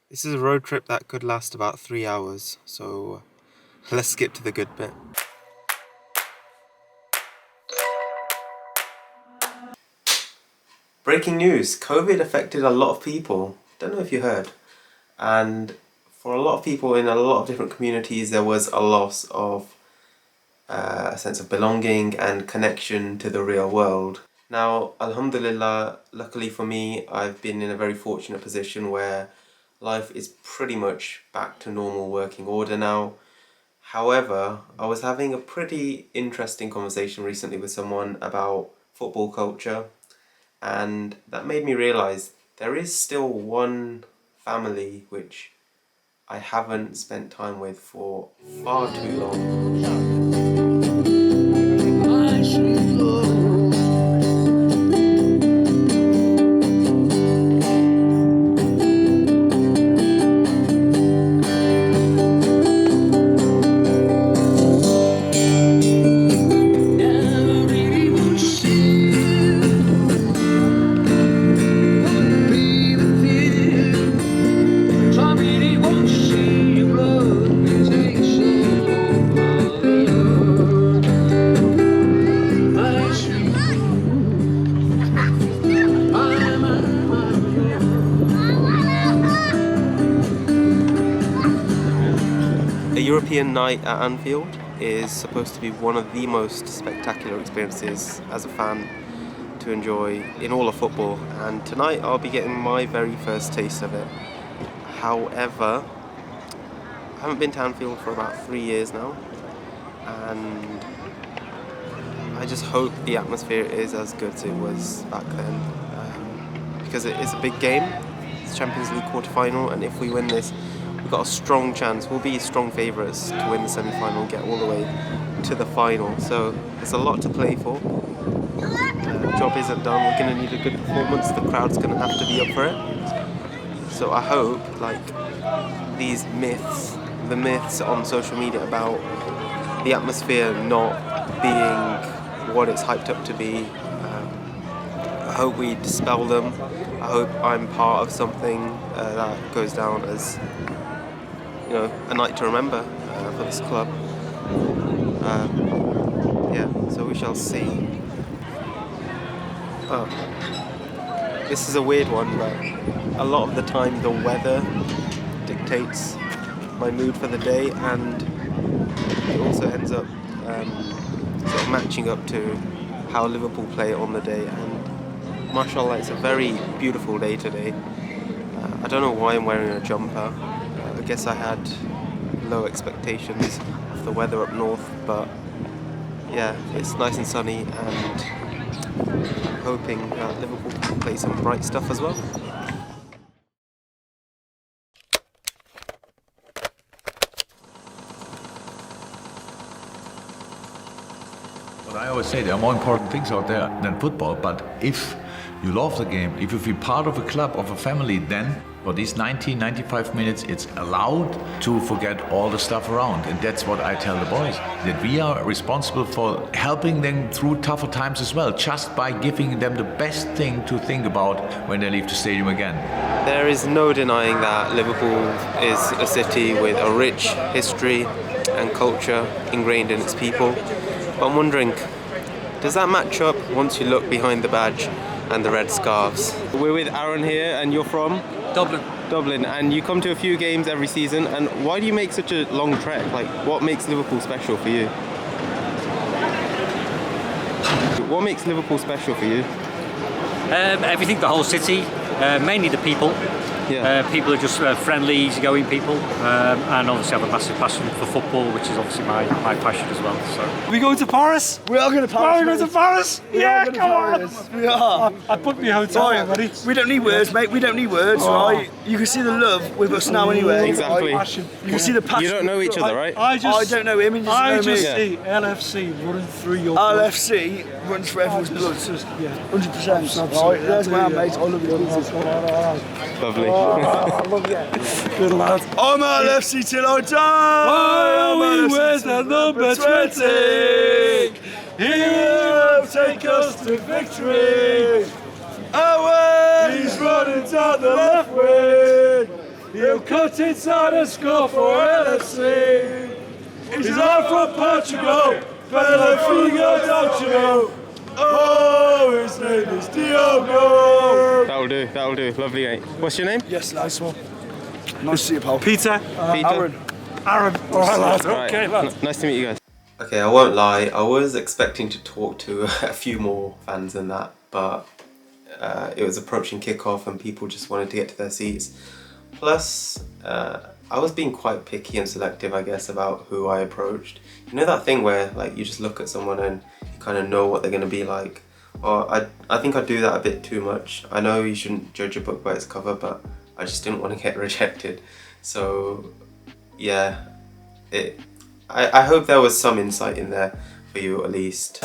This is a road trip that could last about 3 hours, so let's skip to the good bit. Breaking news, COVID affected a lot of people. Don't know if you heard. And for a lot of people in a lot of different communities, there was a loss of a sense of belonging and connection to the real world. Now, alhamdulillah, luckily for me, I've been in a very fortunate position where life is pretty much back to normal working order now. However, I was having a pretty interesting conversation recently with someone about football culture, and that made me realise there is still one family which I haven't spent time with for far too long. A European night at Anfield is supposed to be one of the most spectacular experiences as a fan to enjoy in all of football, and tonight I'll be getting my very first taste of it. However, I haven't been to Anfield for about 3 years now, and I just hope the atmosphere is as good as it was back then, because it is a big game. It's Champions League quarter-final, and if we win this, we've got a strong chance. We'll be strong favourites to win the semi-final and get all the way to the final. So there's a lot to play for. Job isn't done. We're going to need a good performance. The crowd's going to have to be up for it. So I hope, like, these myths, the myths on social media about the atmosphere not being what it's hyped up to be, I hope we dispel them. I hope I'm part of something that goes down as, you know, a night to remember for this club. Yeah, so we shall see. Oh, this is a weird one, but a lot of the time the weather dictates my mood for the day, and it also ends up sort of matching up to how Liverpool play on the day. And mashallah, it's a very beautiful day today. I don't know why I'm wearing a jumper. I guess I had low expectations of the weather up north, but yeah, it's nice and sunny, and I'm hoping that Liverpool can play some bright stuff as well. But I always say there are more important things out there than football, but if you love the game, if you feel part of a club, of a family, then for these 95 minutes, it's allowed to forget all the stuff around. And that's what I tell the boys, that we are responsible for helping them through tougher times as well, just by giving them the best thing to think about when they leave the stadium again. There is no denying that Liverpool is a city with a rich history and culture ingrained in its people. But I'm wondering, does that match up once you look behind the badge and the red scarves? We're with Aaron here, and you're from? Dublin, and you come to a few games every season, and why do you make such a long trek? Like, what makes Liverpool special for you? What makes Liverpool special for you? Everything, the whole city, mainly the people. Yeah. People are just friendly, easygoing people, and obviously I have a massive passion for football, which is obviously my passion as well. So. Are we going to Paris? We are going to Paris. Are we going to Paris? Yeah, come on! We are. I booked my hotel already. We don't need words, mate. We don't need words, right? You can see the love with us now anyway. Exactly. Right? You can see the passion. You don't know each other, right? I don't know him, he doesn't I know just me. see LFC running through your blood. LFC runs for everyone's blood. Yeah. 100%. Right, there's my mate. I love you. Lovely. I love you. Good lad. I'm LFC till I die. Oh, he wears the number 20. He'll take us to victory. Away! He's running down the left wing. He'll He'll cut inside and score for LFC. He's out from Portugal, Bella Figo, don't you know? Oh, his name is Diogo. That'll do. Lovely, mate. What's your name? Yes, nice one. Nice to see you, pal. Peter. Aaron. Aaron. All right, lads. Right. Okay, lads. Nice to meet you guys. Okay, I won't lie, I was expecting to talk to a few more fans than that, but it was approaching kickoff and people just wanted to get to their seats. Plus, I was being quite picky and selective, I guess, about who I approached. You know that thing where like you just look at someone and you kind of know what they're going to be like? Or I think I do that a bit too much. I know you shouldn't judge a book by its cover, but I just didn't want to get rejected. So yeah, I hope there was some insight in there for you at least.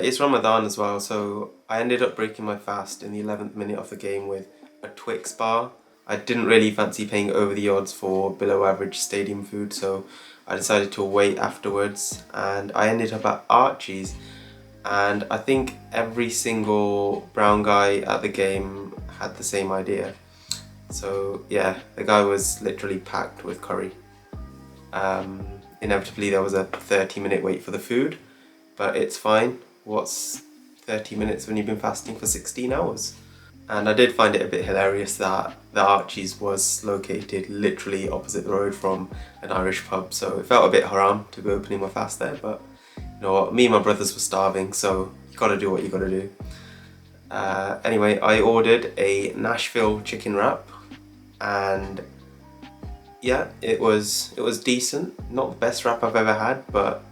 It's Ramadan as well, so I ended up breaking my fast in the 11th minute of the game with a Twix bar. I didn't really fancy paying over the odds for below average stadium food, so I decided to wait afterwards, and I ended up at Archie's, and I think every single brown guy at the game had the same idea. So yeah, the guy was literally packed with curry. Inevitably there was a 30-minute wait for the food, but it's fine. What's 30 minutes when you've been fasting for 16 hours? And I did find it a bit hilarious that the Archie's was located literally opposite the road from an Irish pub, so it felt a bit haram to be opening my fast there, but you know what, me and my brothers were starving, so you gotta do what you gotta do. Anyway, I ordered a Nashville chicken wrap, and yeah, it was decent. Not the best wrap I've ever had, but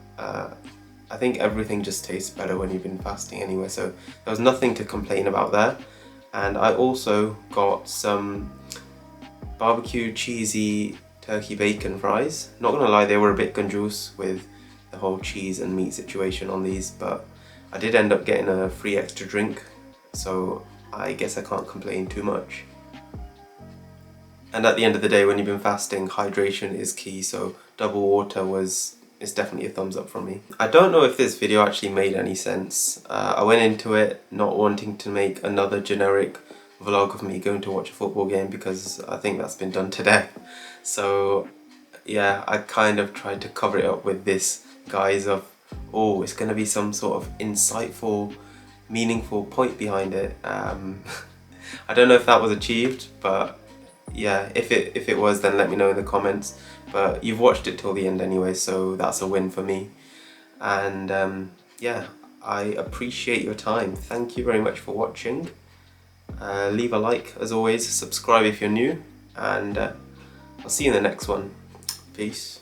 I think everything just tastes better when you've been fasting anyway, so there was nothing to complain about there. And I also got some barbecue cheesy turkey bacon fries. Not gonna lie, they were a bit ganjoos with the whole cheese and meat situation on these, but I did end up getting a free extra drink, so I guess I can't complain too much. And at the end of the day, when you've been fasting, hydration is key, so double water is definitely a thumbs up from me. I don't know if this video actually made any sense. I went into it not wanting to make another generic vlog of me going to watch a football game because I think that's been done to death. So yeah, I kind of tried to cover it up with this guise of, oh, it's going to be some sort of insightful, meaningful point behind it. I don't know if that was achieved, but yeah, if it was, then let me know in the comments. But you've watched it till the end anyway, so that's a win for me. And yeah, I appreciate your time. Thank you very much for watching. Leave a like as always, subscribe if you're new, and I'll see you in the next one. Peace.